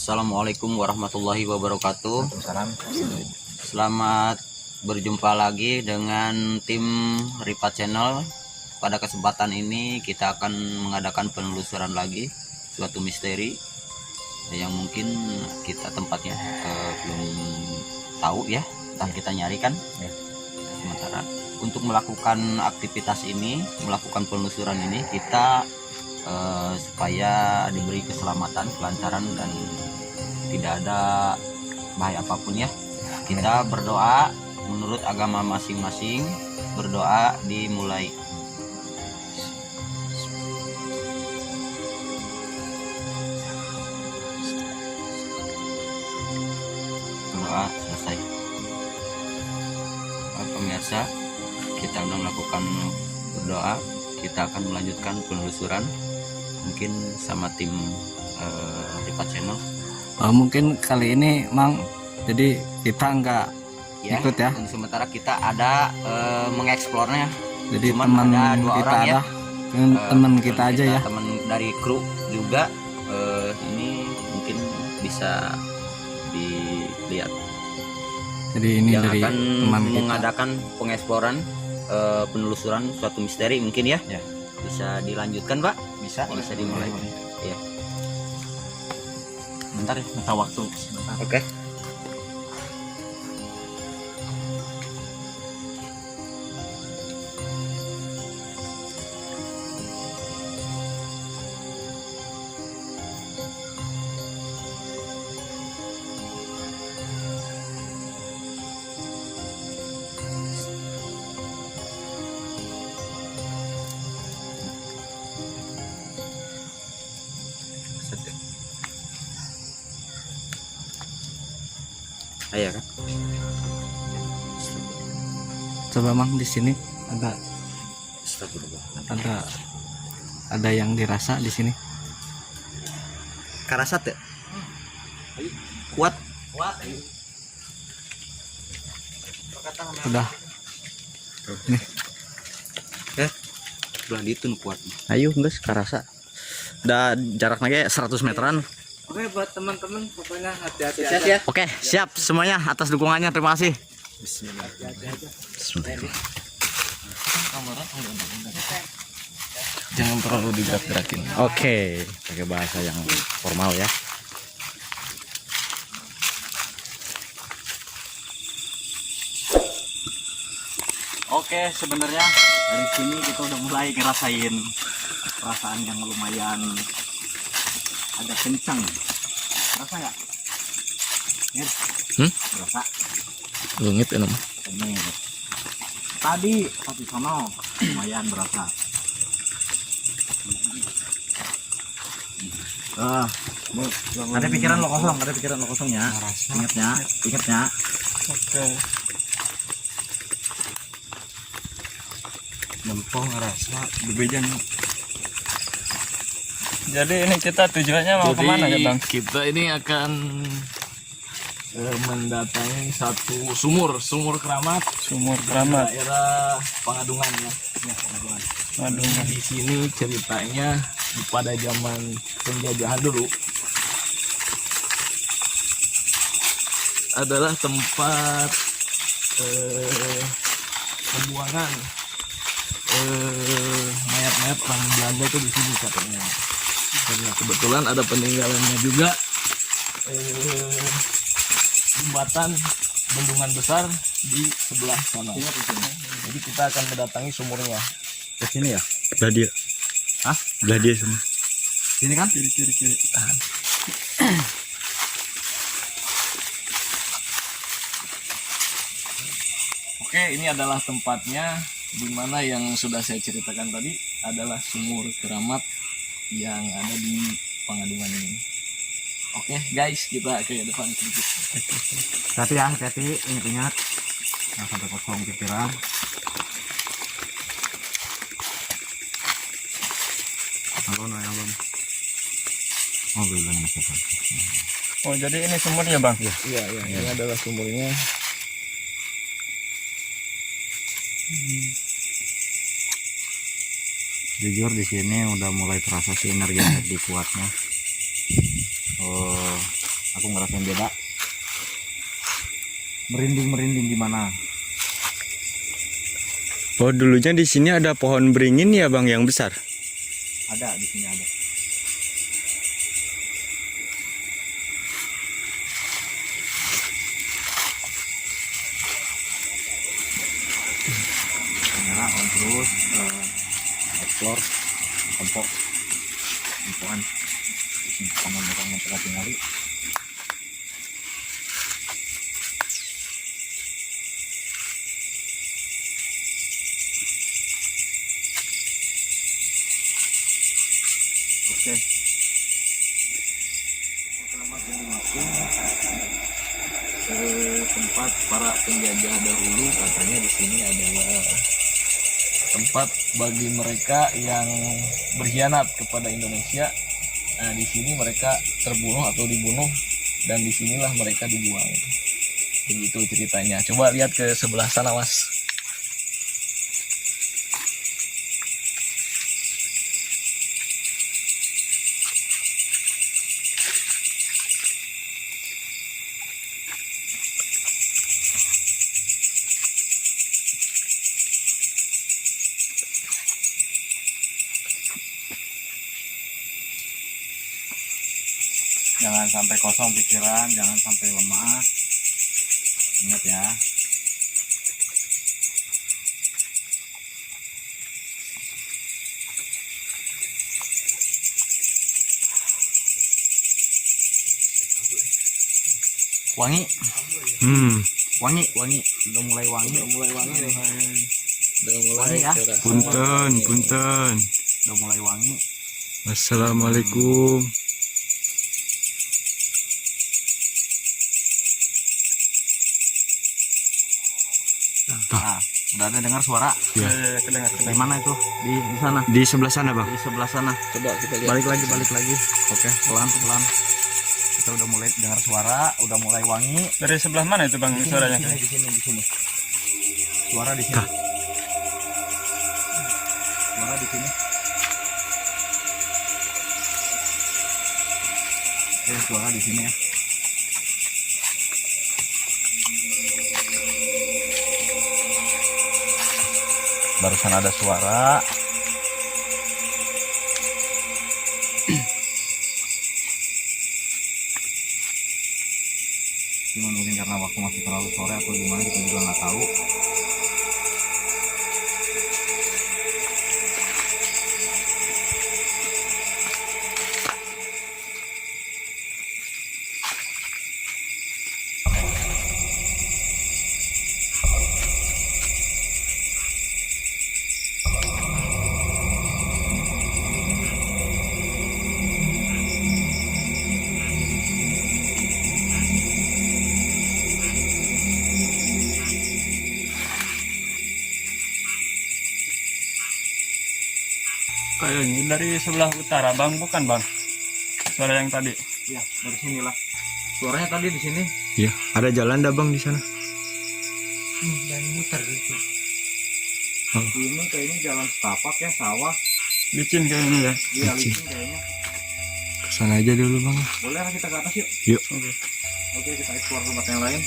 Assalamualaikum warahmatullahi wabarakatuh. Salam. Selamat berjumpa lagi dengan tim Ripat Channel. Pada kesempatan ini kita akan mengadakan penelusuran lagi suatu misteri yang mungkin kita tempatnya belum tahu ya, dan kita nyarikan ya. Sementara untuk melakukan aktivitas ini, melakukan penelusuran ini, kita supaya diberi keselamatan, kelancaran, dan tidak ada bahaya apapun ya. Kita berdoa menurut agama masing-masing. Berdoa dimulai. Berdoa selesai. Pemirsa, kita sudah melakukan berdoa. Kita akan melanjutkan penelusuran mungkin sama tim Ripat Channel. Mungkin kali ini Mang, jadi kita nggak Ya, ikut ya. untuk sementara kita ada mengeksplornya. Jadi Cuman teman ada dua kita orang ya. ada, teman kita aja ya. Teman dari kru juga. Ini mungkin bisa dilihat. Jadi ini yang dari akan teman kita. mengadakan pengeksploran, penelusuran suatu misteri mungkin ya. Ya. Bisa dilanjutkan, Pak? Bisa Dimulai. Iya. Bentar ya, minta waktu sebentar. Oke. Ayo kan. Coba Mang di sini ada Astagfirullah. ada yang dirasa di sini. Karasat ya? Kuat. Udah. Nih. Belah ditun kuat. Ayo guys, karasa. Udah jaraknya 100 meteran. Oke, buat teman-teman pokoknya hati-hati Sukses ya. Oke, siap semuanya atas dukungannya. Terima kasih. Jangan terlalu digerak-gerakin. Oke, pakai bahasa yang formal ya. Oke, sebenarnya dari sini kita udah mulai ngerasain perasaan yang lumayan agak kencang. Rasa nggak? Rasa? Lungit ya nama. Ini. Tadi di sono lumayan berasa. Ada pikiran lo kosong ya. Ingatnya. Oke. Lempong ngerasa bebejan. Jadi ini kita tujuannya mau kemana ya Bang? Kita ini akan mendatangi satu sumur keramat daerah Pangadungan ya. Aduh. Di sini ceritanya pada zaman penjajahan dulu adalah tempat pembuangan mayat-mayat orang Belanda itu di sini katanya. Karena kebetulan ada peninggalannya juga, jembatan bendungan besar di sebelah sana. Jadi kita akan mendatangi sumurnya. Ke sini ya? Belah dia. Hah? Belah dia semua. Sini kan? Kiri. Tahan. Oke, ini adalah tempatnya, di mana yang sudah saya ceritakan tadi adalah sumur keramat yang ada di Pangadungan ini. Oke guys, kita ke depan sedikit. Hati-hati, ingat. Jangan sampai kosong pikiran. Alon. Oh, belum bisa. Oh, jadi ini sumurnya Bang? Iya, ini adalah sumurnya. Jujur di sini udah mulai terasa sih energi kuatnya. Oh, Aku ngerasain beda. Merinding gimana? Oh, dulunya di sini ada pohon beringin ya Bang yang besar. Ada di sini ada. Nah, terus explore tempokan sama orang yang telah tinggali. Oke. Selamat menikmati ke tempat para penjajah dahulu. Katanya di sini adalah Tempat bagi mereka yang berkhianat kepada Indonesia. Nah, di sini mereka terbunuh atau dibunuh, dan disinilah mereka dibuang. Begitu ceritanya. Coba lihat ke sebelah sana, Mas. Jangan sampai kosong pikiran, jangan sampai lemah. Ingat ya. Wangi, Wangi. udah mulai wangi nih. Udah mulai Wangi ya? kerasa. Punten. Udah mulai wangi. Assalamualaikum. Nah, udah ada dengar suara? Ya. Di mana itu? Di sana. Di sebelah sana Bang. Di sebelah sana. Coba kita lihat. Balik lagi. Oke, pelan. Kita udah mulai dengar suara, udah mulai wangi. Dari sebelah mana itu Bang suaranya? Di sini. Suara di sini. Suara di sini. Oke, suara di sini ya. Barusan ada suara. Cuman mungkin karena waktu masih terlalu sore atau gimana, kita juga nggak tahu. Kayaknya dari sebelah utara Bang, bukan Bang? Suara yang tadi. Ya, dari sinilah. Suaranya tadi di sini. Iya, ada jalan dah Bang di sana. Dan muter gitu. Oh. Ini kayaknya jalan setapak ya, sawah. Licin kayaknya ya. Iya, licin kayaknya. Kesana aja dulu Bang. Boleh lah kita ke atas yuk. Yuk. Oke, kita explore tempat yang lain.